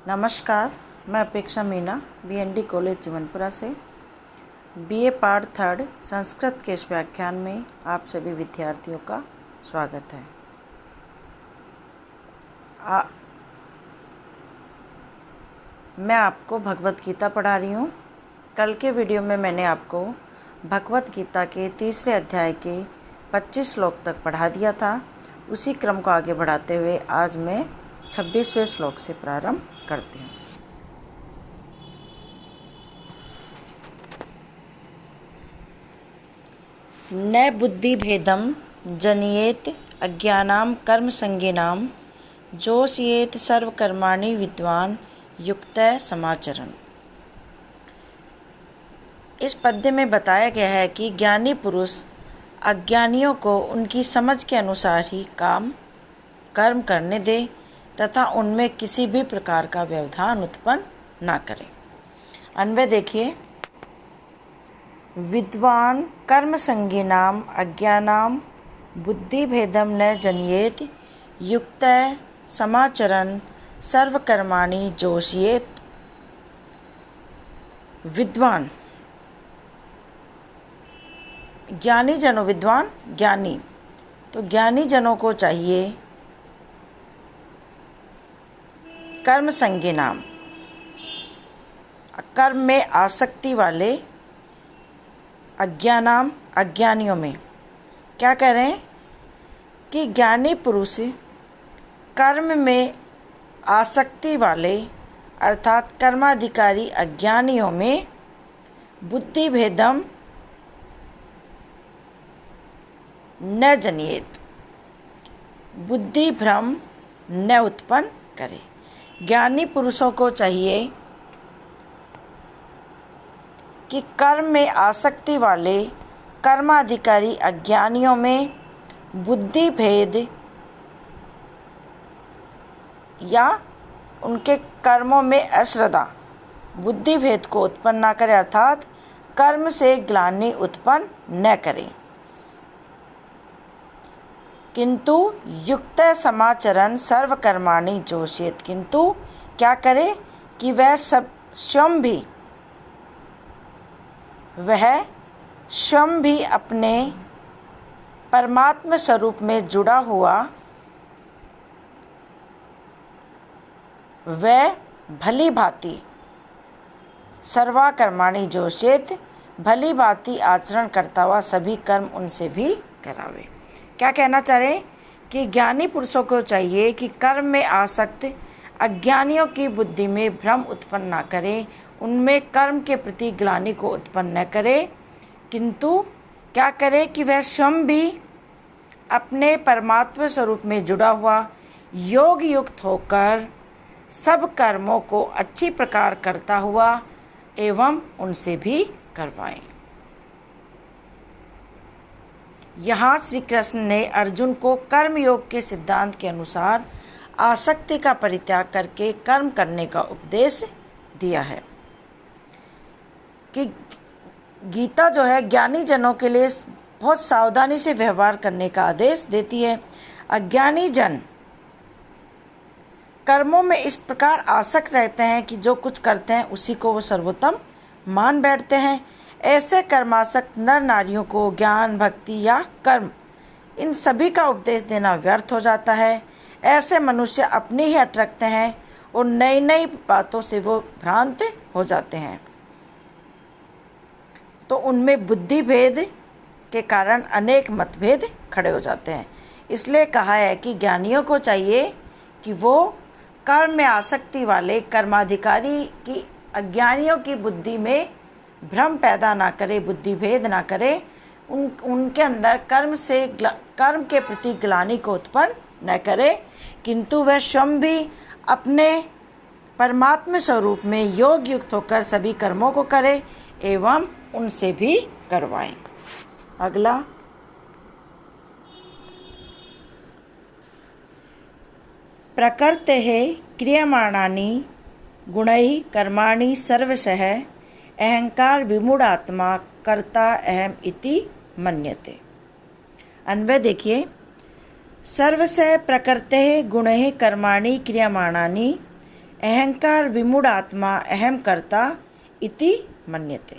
नमस्कार, मैं अपेक्षा मीना BND कॉलेज जीवनपुरा से BA पार्ट 3 संस्कृत के इस व्याख्यान में आप सभी विद्यार्थियों का स्वागत है। मैं आपको भगवत गीता पढ़ा रही हूँ। कल के वीडियो में मैंने आपको भगवत गीता के 3 अध्याय के 25 श्लोक तक पढ़ा दिया था। उसी क्रम को आगे बढ़ाते हुए आज मैं 26वें श्लोक से प्रारंभ करती हूँ। न बुद्धि भेदम जनियेत अज्ञानाम कर्म संगीनाम जोषयेत सर्वकर्माणि विद्वान युक्त समाचरण। इस पद्य में बताया गया है कि ज्ञानी पुरुष अज्ञानियों को उनकी समझ के अनुसार ही कर्म करने दे तथा उनमें किसी भी प्रकार का व्यवधान उत्पन्न न करे। अन्वय देखिए, विद्वान कर्म संगीनाम अज्ञानाम बुद्धि भेदम न जनियेत युक्त समाचरण सर्वकर्माणि जोषयेत। विद्वान ज्ञानी जनों, विद्वान ज्ञानी, तो ज्ञानी जनों को चाहिए कर्म संगीनाम, कर्म में आसक्ति वाले, अज्ञानाम अज्ञानियों में। क्या कह रहे हैं कि ज्ञानी पुरुष कर्म में आसक्ति वाले अर्थात कर्माधिकारी अज्ञानियों में बुद्धि भेदम न जनियेत, बुद्धि भ्रम न उत्पन्न करे। ज्ञानी पुरुषों को चाहिए कि कर्म में आसक्ति वाले कर्माधिकारी अज्ञानियों में बुद्धि भेद या उनके कर्मों में अश्रद्धा, बुद्धि भेद को उत्पन्न न करे अर्थात कर्म से ग्लानि उत्पन्न न करे, किंतु युक्त समाचरण सर्वकर्माणि जोषयेत। किंतु क्या करे कि वह स्वयं भी अपने परमात्म स्वरूप में जुड़ा हुआ वह भली भांति सर्वकर्माणि जोषयेत, भली भांति आचरण करता हुआ सभी कर्म उनसे भी करावे। क्या कहना चाह रहे कि ज्ञानी पुरुषों को चाहिए कि कर्म में आसक्त अज्ञानियों की बुद्धि में भ्रम उत्पन्न न करे, उनमें कर्म के प्रति ग्लानि को उत्पन्न न करे, किंतु क्या करे कि वह स्वयं भी अपने परमात्मा स्वरूप में जुड़ा हुआ योग युक्त होकर सब कर्मों को अच्छी प्रकार करता हुआ एवं उनसे भी करवाएं। यहाँ श्री कृष्ण ने अर्जुन को कर्म योग के सिद्धांत के अनुसार आसक्ति का परित्याग करके कर्म करने का उपदेश दिया है कि गीता जो है ज्ञानी जनों के लिए बहुत सावधानी से व्यवहार करने का आदेश देती है। अज्ञानी जन कर्मों में इस प्रकार आसक्त रहते हैं कि जो कुछ करते हैं उसी को वो सर्वोत्तम मान बैठते हैं। ऐसे कर्मासक्त नर नारियों को ज्ञान, भक्ति या कर्म इन सभी का उपदेश देना व्यर्थ हो जाता है। ऐसे मनुष्य अपनी ही हट रखते हैं और नई नई बातों से वो भ्रांत हो जाते हैं, तो उनमें बुद्धि भेद के कारण अनेक मतभेद खड़े हो जाते हैं। इसलिए कहा है कि ज्ञानियों को चाहिए कि वो कर्म में आसक्ति वाले कर्माधिकारी की अज्ञानियों की बुद्धि में भ्रम पैदा ना करे, बुद्धि भेद ना करे, उनके अंदर कर्म के प्रति ग्लानि को उत्पन्न न करे, किंतु वह स्वयं भी अपने परमात्मा स्वरूप में योग युक्त होकर सभी कर्मों को करे एवं उनसे भी करवाएं। अगला, प्रकृतेः क्रियमाणानि गुणैः कर्माणि सर्वशः अहंकार विमूढ़ात्मा कर्ता अहम इति मन्यते। अन्वय देखिए, सर्वस्य प्रकृतेः गुणैः कर्माणि क्रियमाणानि अहंकार विमूढ़ आत्मा अहम कर्ता इति मन्यते।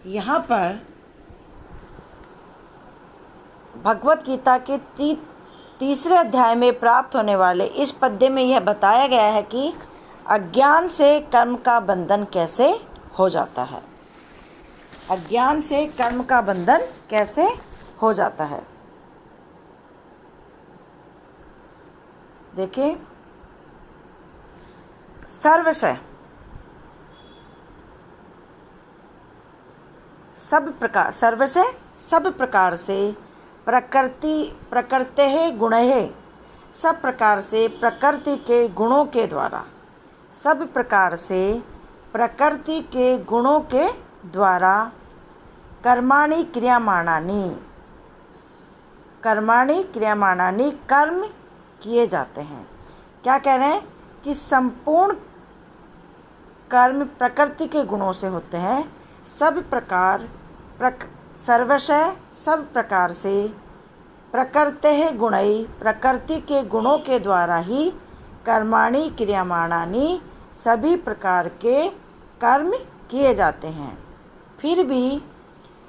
यहाँ पर भगवत गीता के तीसरे अध्याय में प्राप्त होने वाले इस पद्य में यह बताया गया है कि अज्ञान से कर्म का बंधन कैसे हो जाता है। अज्ञान से कर्म का बंधन कैसे हो जाता है। देखिए, सर्वशः सब प्रकार से प्रकृते गुणैः, सब प्रकार से प्रकृति के गुणों के द्वारा, सब प्रकार से प्रकृति के गुणों के द्वारा कर्माणि क्रियमाणानि कर्म किए जाते हैं। क्या कह रहे हैं कि संपूर्ण कर्म प्रकृति के गुणों से होते हैं। सर्वशः सब प्रकार से प्रकृते गुणैः, प्रकृति के गुणों के द्वारा ही कर्माणि क्रियमाणानि, सभी प्रकार के कर्म किए जाते हैं। फिर भी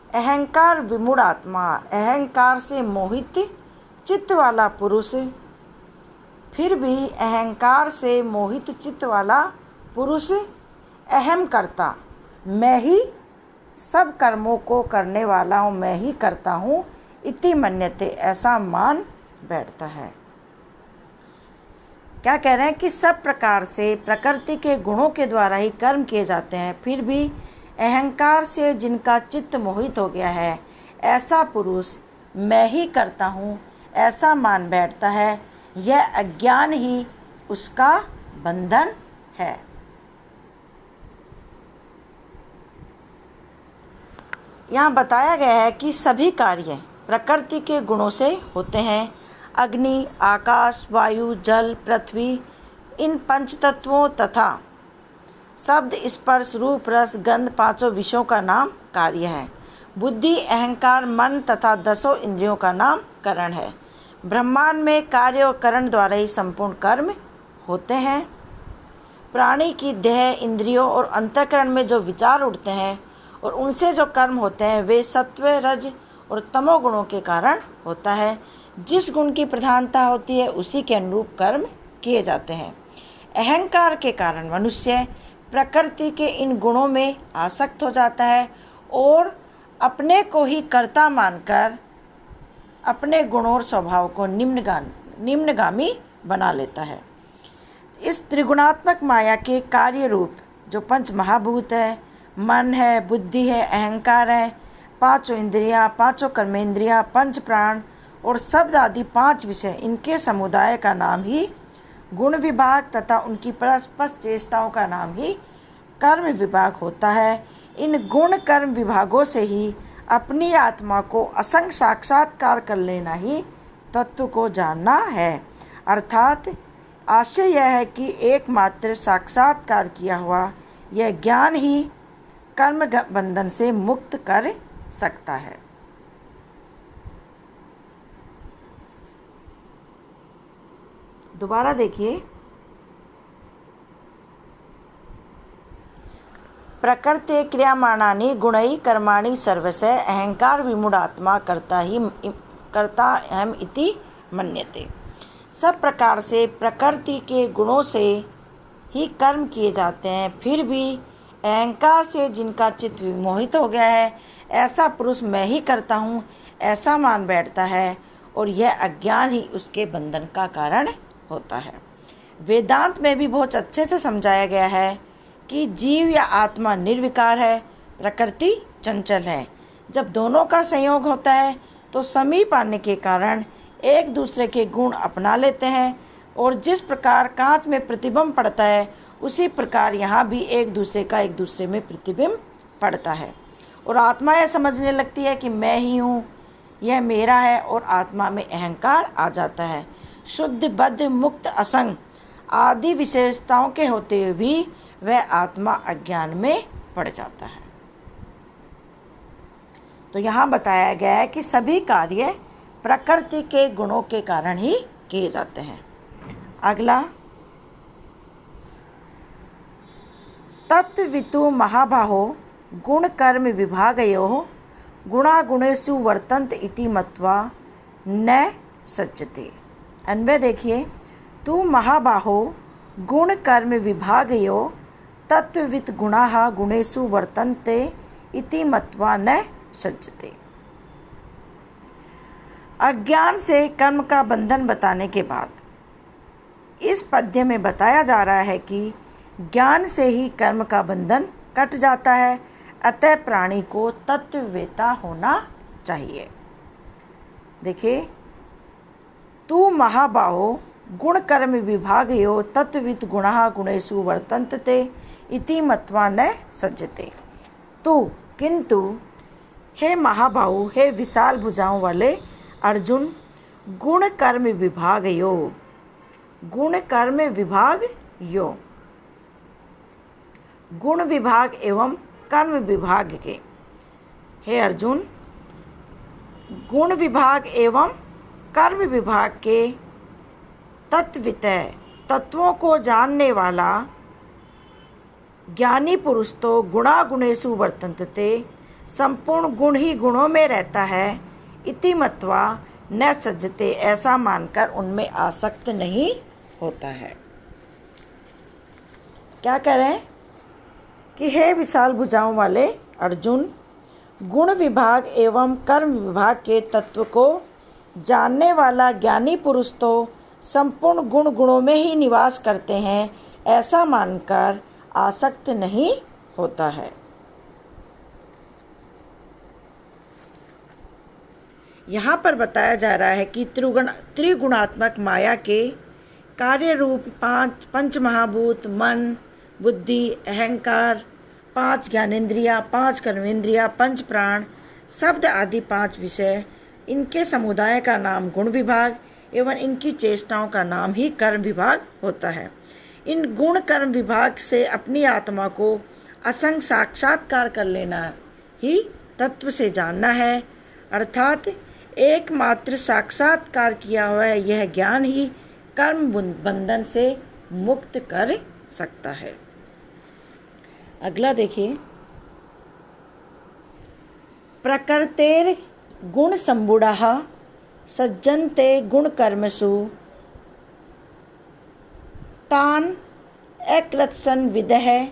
अहंकार विमूढ़ आत्मा, अहंकार से मोहित चित्त वाला पुरुष, फिर भी अहंकार से मोहित चित्त वाला पुरुष अहम कर्ता, मैं ही सब कर्मों को करने वाला हूँ, मैं ही करता हूँ, इति मन्यते, ऐसा मान बैठता है। क्या कह रहे हैं कि सब प्रकार से प्रकृति के गुणों के द्वारा ही कर्म किए जाते हैं, फिर भी अहंकार से जिनका चित्त मोहित हो गया है, ऐसा पुरुष मैं ही करता हूँ ऐसा मान बैठता है। यह अज्ञान ही उसका बंधन है। यहाँ बताया गया है कि सभी कार्य प्रकृति के गुणों से होते हैं। अग्नि, आकाश, वायु, जल, पृथ्वी, इन पंच तत्वों तथा शब्द, स्पर्श, रूप, रस, गंध, पांचों विषयों का नाम कार्य है। बुद्धि, अहंकार, मन तथा 10 इंद्रियों का नाम करण है। ब्रह्मांड में कार्य और करण द्वारा ही संपूर्ण कर्म होते हैं। प्राणी की देह, इंद्रियों और अंतःकरण में जो विचार उठते हैं और उनसे जो कर्म होते हैं, वे सत्व, रज और तमो गुणों के कारण होता है। जिस गुण की प्रधानता होती है उसी के अनुरूप कर्म किए जाते हैं। अहंकार के कारण मनुष्य प्रकृति के इन गुणों में आसक्त हो जाता है और अपने को ही कर्ता मानकर अपने गुणों और स्वभाव को निम्नगामी बना लेता है। इस त्रिगुणात्मक माया के कार्य रूप जो पंच महाभूत है, मन है, बुद्धि है, अहंकार है, 5 इंद्रियां, 5 कर्मेंद्रियां, 5 प्राण और शब्द आदि 5 विषय, इनके समुदाय का नाम ही गुण विभाग तथा उनकी परस्पर चेष्टाओं का नाम ही कर्म विभाग होता है। इन गुण कर्म विभागों से ही अपनी आत्मा को असंग साक्षात्कार कर लेना ही तत्व को जानना है। अर्थात आशय यह है कि एकमात्र साक्षात्कार किया हुआ यह ज्ञान ही कर्म बंधन से मुक्त कर सकता है। दोबारा देखिए, प्रकृते क्रियमाणानि गुणैः कर्माणि सर्वशः अहंकार विमूढ़ आत्मा कर्ता अहम इति मन्यते। सब प्रकार से प्रकृति के गुणों से ही कर्म किए जाते हैं, फिर भी अहंकार से जिनका चित्त विमोहित हो गया है, ऐसा पुरुष मैं ही करता हूँ ऐसा मान बैठता है और यह अज्ञान ही उसके बंधन का कारण होता है। वेदांत में भी बहुत अच्छे से समझाया गया है कि जीव या आत्मा निर्विकार है, प्रकृति चंचल है। जब दोनों का संयोग होता है तो समीप आने के कारण एक दूसरे के गुण अपना लेते हैं और जिस प्रकार कांच में प्रतिबिंब पड़ता है उसी प्रकार यहाँ भी एक दूसरे में प्रतिबिंब पड़ता है और आत्मा यह समझने लगती है कि मैं ही हूँ, यह मेरा है और आत्मा में अहंकार आ जाता है। शुद्ध, बद्ध, मुक्त, असंग आदि विशेषताओं के होते हुए भी वह आत्मा अज्ञान में पड़ जाता है। तो यहाँ बताया गया है कि सभी कार्य प्रकृति के गुणों के कारण ही किए जाते हैं। अगला, तत्वितु महाबाहो गुण कर्म विभागयोः गुणागुणेषु वर्तन्त इति मत्वा न सज्जते। अन्वय देखिए, तू महाबाहो गुण कर्म विभागयोः तत्वित गुणाः गुणेषु वर्तन्ते इति मत्वा न सज्जते। अज्ञान से कर्म का बंधन बताने के बाद इस पद्य में बताया जा रहा है कि ज्ञान से ही कर्म का बंधन कट जाता है, अतः प्राणी को तत्ववेता होना चाहिए। देखिए, तू महाबाहो गुण कर्म विभागयो तत्वित गुणाः गुणेषु वर्तन्ते इति मत्वा न सज्जते। तू, किंतु, हे महाबाहु, हे विशाल भुजाओं वाले अर्जुन, गुण कर्म विभागयो, गुण कर्म विभाग यो, गुण विभाग एवं कर्म विभाग के, हे अर्जुन, गुण विभाग एवं कर्म विभाग के तत्वितः तत्वों को जानने वाला ज्ञानी पुरुष तो गुणागुणेषु वर्तन्ते, संपूर्ण गुण ही गुणों में रहता है, इति मत्वा न सज्जते, ऐसा मानकर उनमें आसक्त नहीं होता है। क्या कह रहे हैं कि हे विशाल भुजाओं वाले अर्जुन, गुण विभाग एवं कर्म विभाग के तत्व को जानने वाला ज्ञानी पुरुष तो संपूर्ण गुण गुणों में ही निवास करते हैं, ऐसा मानकर आसक्त नहीं होता है। यहाँ पर बताया जा रहा है कि त्रिगुणात्मक माया के कार्य रूप 5 पंच महाभूत, मन, बुद्धि, अहंकार, 5 ज्ञानेंद्रिया, 5 कर्मेंद्रिया, 5 प्राण, शब्द आदि 5 विषय, इनके समुदाय का नाम गुण विभाग एवं इनकी चेष्टाओं का नाम ही कर्म विभाग होता है। इन गुण कर्म विभाग से अपनी आत्मा को असंग साक्षात्कार कर लेना ही तत्व से जानना है, अर्थात एकमात्र साक्षात्कार किया हुआ यह ज्ञान ही कर्म बंधन से मुक्त कर सकता है। अगला देखिए, प्रकृतेर गुण संबूढ़ाः सज्जन्ते गुण कर्मसु तान अकृत्सन विदः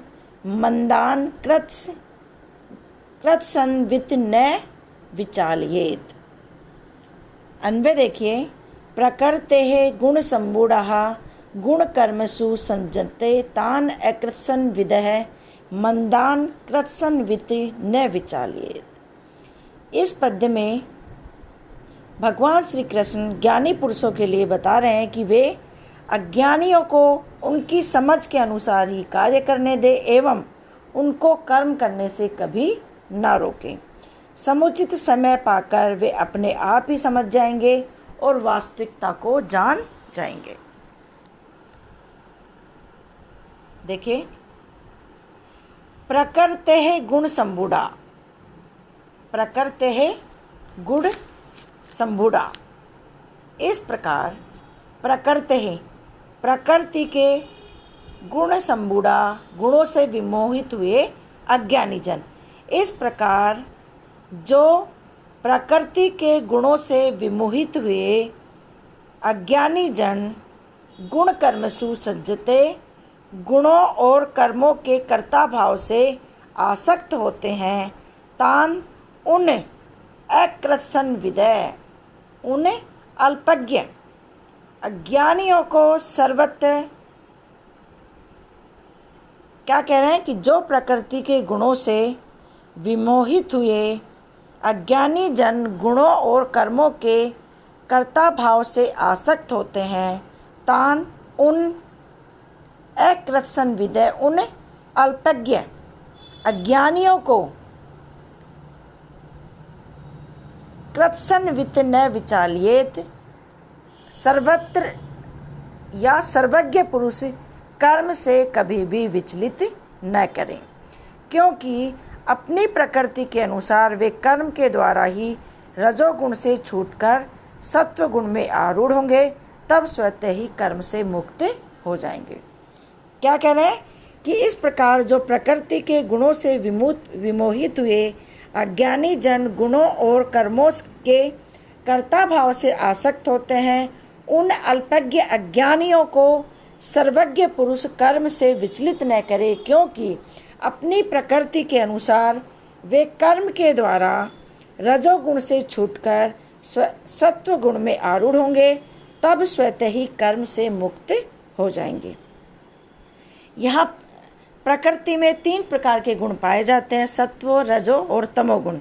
मंदान कृत्सन वित न विचालयेत। अन्वय देखिए, प्रकृतेः गुण संबूढ़ाः गुण कर्मसु सज्जन्ते तान अकृत्सन विदः मंदान कृत्सन वित न विचालयेत। इस पद्य में भगवान श्री कृष्ण ज्ञानी पुरुषों के लिए बता रहे हैं कि वे अज्ञानियों को उनकी समझ के अनुसार ही कार्य करने दें एवं उनको कर्म करने से कभी न रोकें। समुचित समय पाकर वे अपने आप ही समझ जाएंगे और वास्तविकता को जान जाएंगे। देखिए, प्रकृतेः गुण संबूढ़ा, प्रकृतेः गुण संबूढ़ा, इस प्रकार प्रकृतेः प्रकृति के गुण संबूढ़ा, गुणों से विमोहित हुए अज्ञानी जन, इस प्रकार जो प्रकृति के गुणों से विमोहित हुए अज्ञानी जन गुण कर्मसु सज्जते, गुणों और कर्मों के कर्ता भाव से आसक्त होते हैं, तान उन अकृत्सन विदय, उन अल्पज्ञ अज्ञानियों को सर्वत्र, क्या कह रहे हैं कि जो प्रकृति के गुणों से विमोहित हुए अज्ञानी जन गुणों और कर्मों के कर्ता भाव से आसक्त होते हैं, तान उन अकृत्सन विदय, उन अल्पज्ञ अज्ञानियों को कृत्सन वित न विचालयेत, सर्वत्र या सर्वज्ञ पुरुष कर्म से कभी भी विचलित न करें, क्योंकि अपनी प्रकृति के अनुसार वे कर्म के द्वारा ही रजोगुण से छूटकर सत्व गुण में आरूढ़ होंगे, तब स्वतः ही कर्म से मुक्त हो जाएंगे। क्या कह रहे हैं कि इस प्रकार जो प्रकृति के गुणों से विमोहित हुए अज्ञानी जन गुणों और कर्मों के कर्ता भाव से आसक्त होते हैं, उन अल्पज्ञ अज्ञानियों को सर्वज्ञ पुरुष कर्म से विचलित न करे, क्योंकि अपनी प्रकृति के अनुसार वे कर्म के द्वारा रजोगुण से छूटकर सत्व गुण में आरूढ़ होंगे, तब स्वतः ही कर्म से मुक्त हो जाएंगे। यहाँ प्रकृति में 3 प्रकार के गुण पाए जाते हैं, सत्व, रजो और तमोगुण।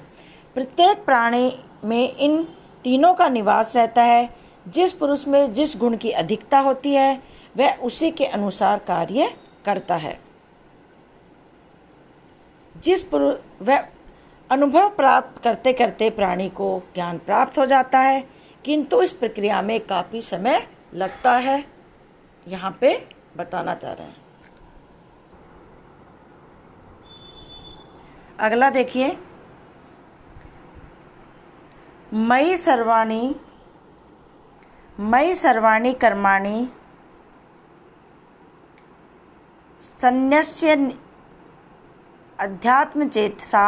प्रत्येक प्राणी में इन तीनों का निवास रहता है। जिस पुरुष में जिस गुण की अधिकता होती है वह उसी के अनुसार कार्य करता है। वह अनुभव प्राप्त करते करते प्राणी को ज्ञान प्राप्त हो जाता है, किंतु इस प्रक्रिया में काफ़ी समय लगता है। यहाँ पे बताना चाह रहे हैं। अगला देखिए, मयि सर्वाणि कर्माणि सन्न्यस्य अध्यात्मचेतसा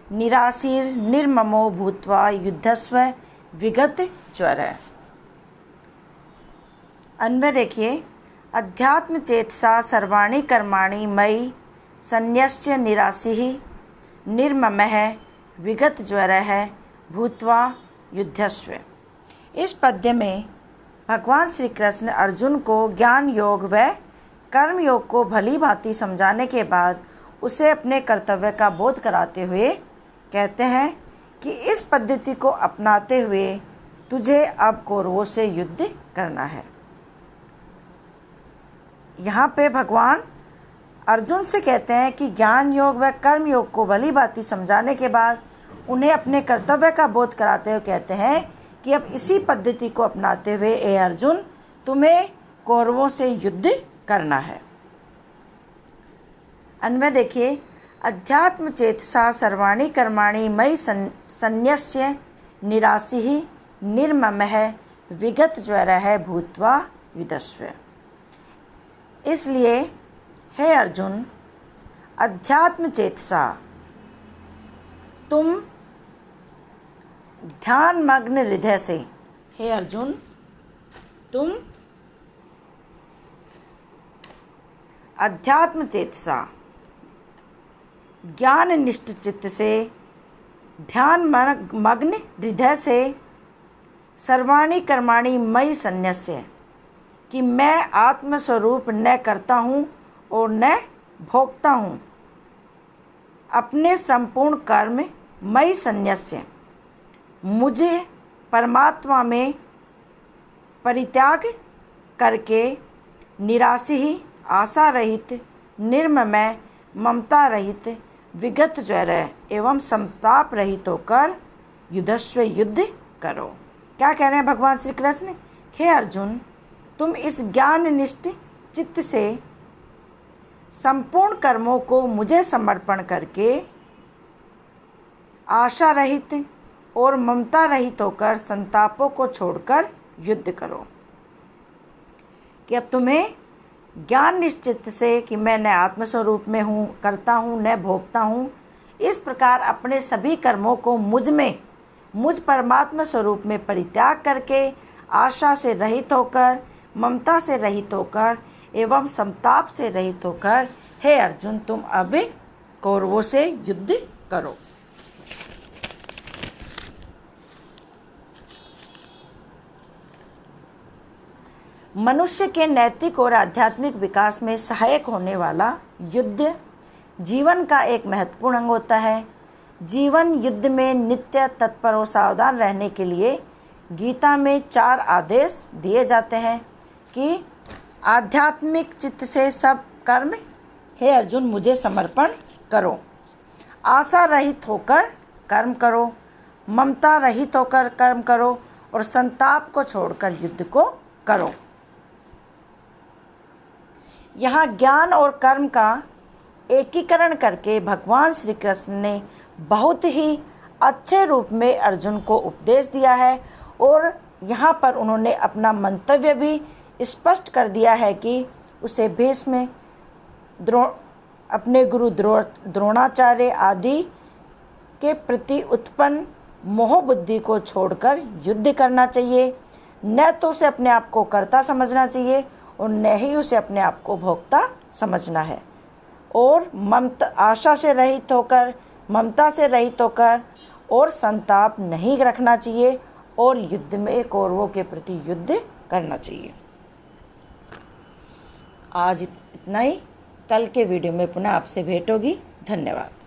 निराशीर निर्ममो भूत्वा युद्धस्व विगत ज्वर। अन्वय देखिए, अध्यात्म चेतसा सर्वाणि कर्माणि मयि सन्न्यस्य निराशीः निर्ममः विगत ज्वरः भूत्वा युद्धस्व। इस पद्य में भगवान श्री कृष्ण अर्जुन को ज्ञान योग व कर्म योग को भली भांति समझाने के बाद उसे अपने कर्तव्य का बोध कराते हुए कहते हैं कि इस पद्धति को अपनाते हुए तुझे अब कौरवों से युद्ध करना है। यहाँ पे भगवान अर्जुन से कहते हैं कि ज्ञान योग व कर्म योग को भली भांति समझाने के बाद उन्हें अपने कर्तव्य का बोध कराते हुए कहते हैं कि अब इसी पद्धति को अपनाते हुए ए अर्जुन, तुम्हें कौरवों से युद्ध करना है। अन्वय देखिए, अध्यात्म चेतसा सर्वाणि कर्माणि मयि सन्न्यस्य निराशीः निर्ममः विगत ज्वरः भूत्वा युद्धस्व। इसलिए हे अर्जुन, अध्यात्म चेतसा तुम ध्यान मग्न हृदय से, हे अर्जुन तुम अध्यात्म चेतसा ज्ञान निष्ठ चित्त से ध्यान मग्न हृदय से सर्वाणि कर्माणि मयि सन्न्यस्य, कि मैं आत्मस्वरूप न करता हूँ और न भोगता हूँ, अपने संपूर्ण कर्म मयि सन्न्यस्य मुझे परमात्मा में परित्याग करके निराशी ही आशा रहित निर्ममय ममता रहित विगत ज्वर एवं संताप रहित होकर युद्धस्व युद्ध करो। क्या कह रहे हैं भगवान श्री कृष्ण? हे अर्जुन, तुम इस ज्ञान निष्ठ चित्त से संपूर्ण कर्मों को मुझे समर्पण करके आशा रहित और ममता रहित होकर संतापों को छोड़कर युद्ध करो। कि अब तुम्हें ज्ञान निश्चित से कि मैं न आत्मस्वरूप में हूँ, करता हूँ, न भोगता हूँ, इस प्रकार अपने सभी कर्मों को मुझ परमात्मा स्वरूप में परित्याग करके आशा से रहित होकर, ममता से रहित होकर एवं संताप से रहित होकर हे अर्जुन, तुम अब कौरवों से युद्ध करो। मनुष्य के नैतिक और आध्यात्मिक विकास में सहायक होने वाला युद्ध जीवन का एक महत्वपूर्ण अंग होता है। जीवन युद्ध में नित्य तत्पर और सावधान रहने के लिए गीता में 4 आदेश दिए जाते हैं कि आध्यात्मिक चित्त से सब कर्म हे अर्जुन मुझे समर्पण करो, आशा रहित होकर कर्म करो, ममता रहित होकर कर्म करो और संताप को छोड़कर युद्ध को करो। यहाँ ज्ञान और कर्म का एकीकरण करके भगवान श्री कृष्ण ने बहुत ही अच्छे रूप में अर्जुन को उपदेश दिया है। और यहाँ पर उन्होंने अपना मंतव्य भी स्पष्ट कर दिया है कि उसे भीष्म, अपने गुरु द्रोणाचार्य आदि के प्रति उत्पन्न मोह बुद्धि को छोड़कर युद्ध करना चाहिए। न तो उसे अपने आप को कर्ता समझना चाहिए और न ही उसे अपने आप को भोक्ता समझना है। और आशा से रहित होकर, ममता से रहित होकर और संताप नहीं रखना चाहिए और युद्ध में कौरवों के प्रति युद्ध करना चाहिए। आज इतना ही। कल के वीडियो में पुनः आपसे भेंट होगी। धन्यवाद।